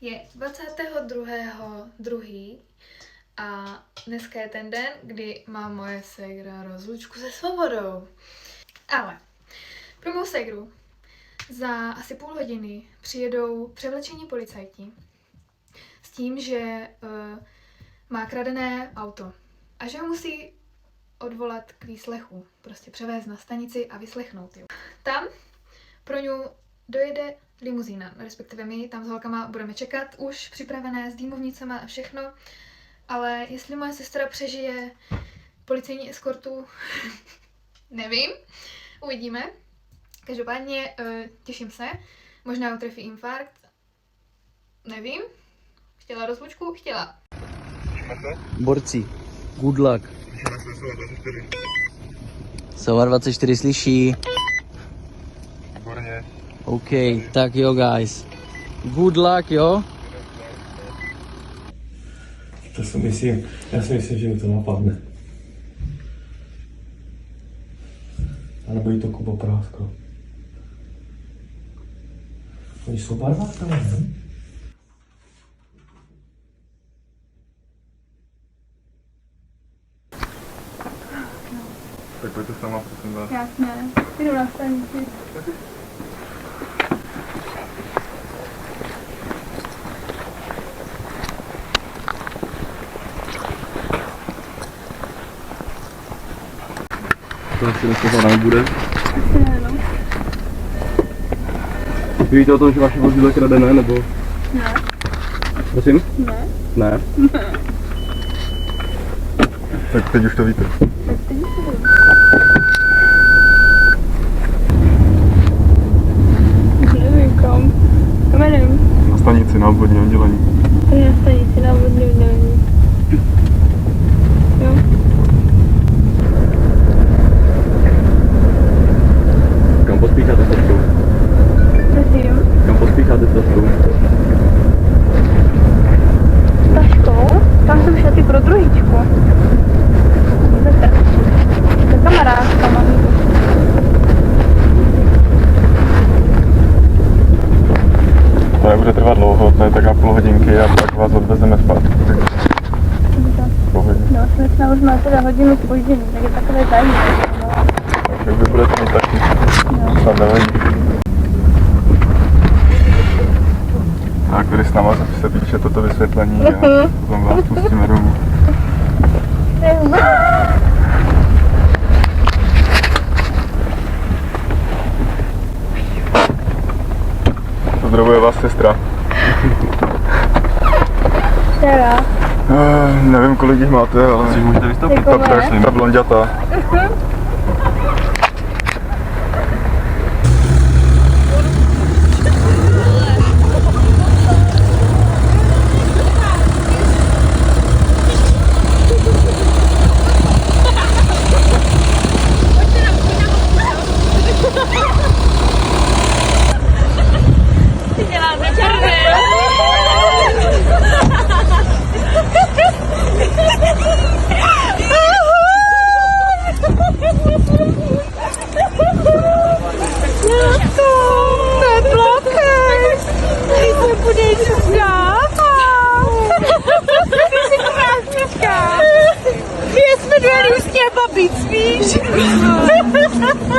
Je 22.2. a dneska je ten den, kdy má moje ségra rozlučku se svobodou. Ale pro mou ségru za asi půl hodiny přijedou převlečení policajti s tím, že má kradené auto a že ho musí odvolat k výslechu, prostě převést na stanici a vyslechnout ji. Tam pro ňu dojede limuzína, respektive my tam s holkama budeme čekat, už připravené s dýmovnicema a všechno, ale jestli moje sestra přežije policejní eskortu, nevím, uvidíme. Každopádně těším se, možná ho trefí infarkt, nevím, chtěla rozlučku, chtěla. Borci, good luck. Sova 24 slyší. Výborně. OK, tak jo guys. Good luck, jo? Já si myslím, že mi to napadne. A nebo jí to Kuba Prásko. Oni jsou barva tam, ne? Tak pojďte sama, prosím vás. Jasné, jdu na stanici. To asi dneska nebude. Asi ne, no. Vy víte o tom, že vaše vozidlo je kradené, nebo? Ne. Prosím? Ne. Ne? Tak teď už to víte. Tak teď už to vím. Nevím kam. Kam jdem? Na stanici, na obvodní oddělení. Tady na stanici, na vodní oddělení. Jo. Kam pospícháte s taškou? Prosím. Kam pospícháte s taškou? S taškou? Tam jsou šaty pro družičku. To kamarádka mám. To nebude trvat dlouho, to je tak na půl hodinky a pak vás odvezeme zpátky. Pohodě. No, jsme s námi jsme teda hodinu zpoždění, tak je takové zajímavé. Takže vy budete mít taky. No. Snad nevadí. Tak tady s náma se píše toto vysvětlení a potom vás pustíme domů. Pozdravuje vás sestra. Která? Nevím, kolik jich máte, ale si můžete vystoupit. Ta blonďata.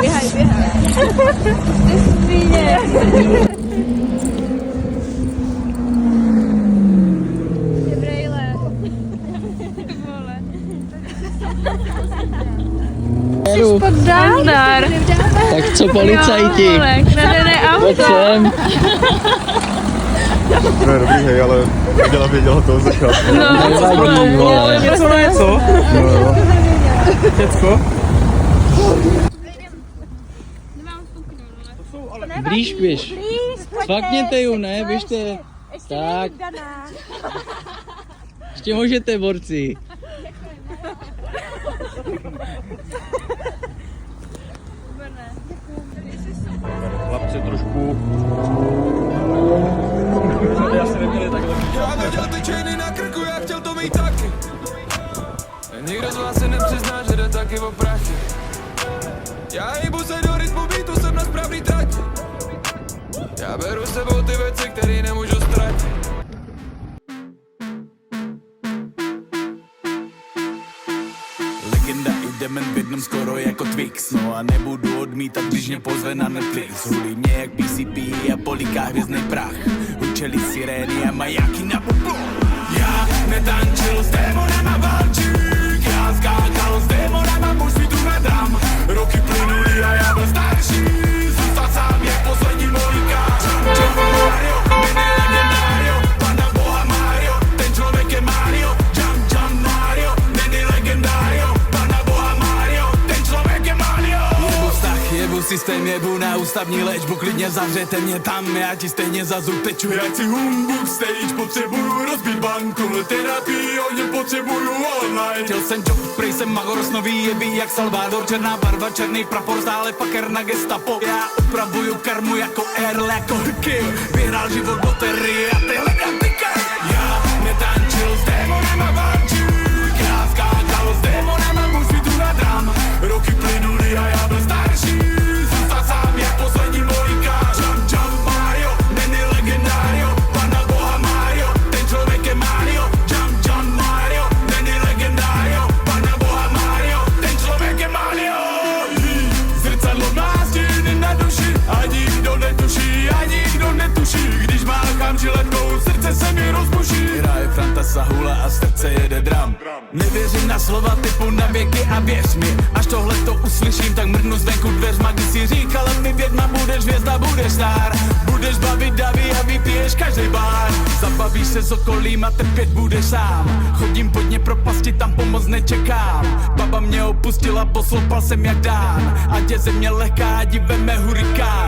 Běhaj. Ty svíně. Je brejle. Vole. Nazdar. Tak co policajti? Kradené auto. Pojď sem. To je dobrý, hej, ale Adela věděla toho začátku. Nevadí, vole. Něco na něco? No jo. Děcko? Blíž běž. Sfakněte ju, ne? Běžte. Tak. Ještě můžete, borci. Chlapci trošku. Já se neměli takhle. Já viděl ty čejny na krku, já chtěl to mít taky. Nikdo z vás se nepřizná, že jde taky o prachy. Já hejbu se do rytmu beatu, jsem na správný trati. Já beru s sebou ty věci, které nemůžu ztratit. element v jednom skoro jako Twix. No a nebudu odmítat, když mě pozve na Netflix. Hulí mě jak PCP a poliká hvězdnej prach. Učili sirény a majáky na bublu. Já netančil s démonama valčík, já skákal s démonama, muž mi tu nadám. Roky plynuli a já byl starší, zůstal sám jak poslední Mohikán. Mario, není legendário, pana boha Mario, ten člověk je Mario. Jump Mario, není legendário, pana boha Mario, ten člověk je Mario. Jebu vztah, jebu systém, jebu na ústavní léčbu, klidně zavřete mě tam, já ti stejně za zub teču. Jak si humbug stage, potřebuju rozbít banku, terapii hodně potřebuju online. Chtěl jsem job, prej jsem Magoros, nový jebí jak Salvador, černá barva, černý prapor, stále fucker na gestapo. Já upravuju karmu jako Earl, jako Kill, vyhrál život loterii a tyhle kantika. Já netančil s démonama vančík, já skákal s démonama, muž mi tu nadám. Roky plynuli a já byl starší, zůstal sám jak poslední Mohikán. Jump Mario, není legendário, pana boha Mario, ten člověk je Mario. Jump Mario, není legendário, pana boha Mario, ten člověk je Mario. Zrcadlo má stíny na duši, ani nikdo netuší, když máchám žiletkou, srdce se mi rozbuší. Hraje Franta Sahula a srdce jede drum. Nevěřím na slova typu na věky a věř mi, až tohle to uslyším, tak mrknu zvenku dveřma, když si říkala mi vědma, budeš hvězda, budeš star, budeš bavit davy a vypiješ každý bar. Zabavíš se s okolím a trpět budeš sám, chodím pod ně propasti, tam pomoc nečekám. Baba mě opustila, posloupal jsem jak dán, ať je země lehká, ať veme hurikán.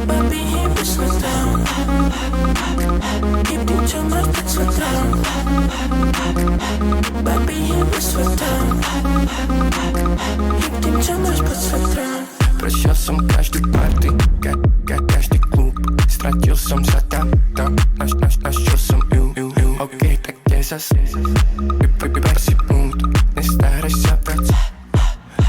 Baby, he was so down. He did too much, but so down. Baby, he was so down. He did too much, but so down. Prošel som každý party, každý klub. Stratil som sa tam, našel som ju. Ok, tak kde zas? Vyber si punkt, nestáraš sa prať.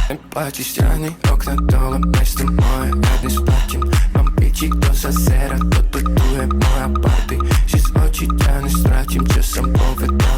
Neplači, stiahni okna dole, mesto moje, ja dnes platím. Mám piči, kto zazera, toto tu je moja party. Že z očí ťa nestrátim, čo som povedal.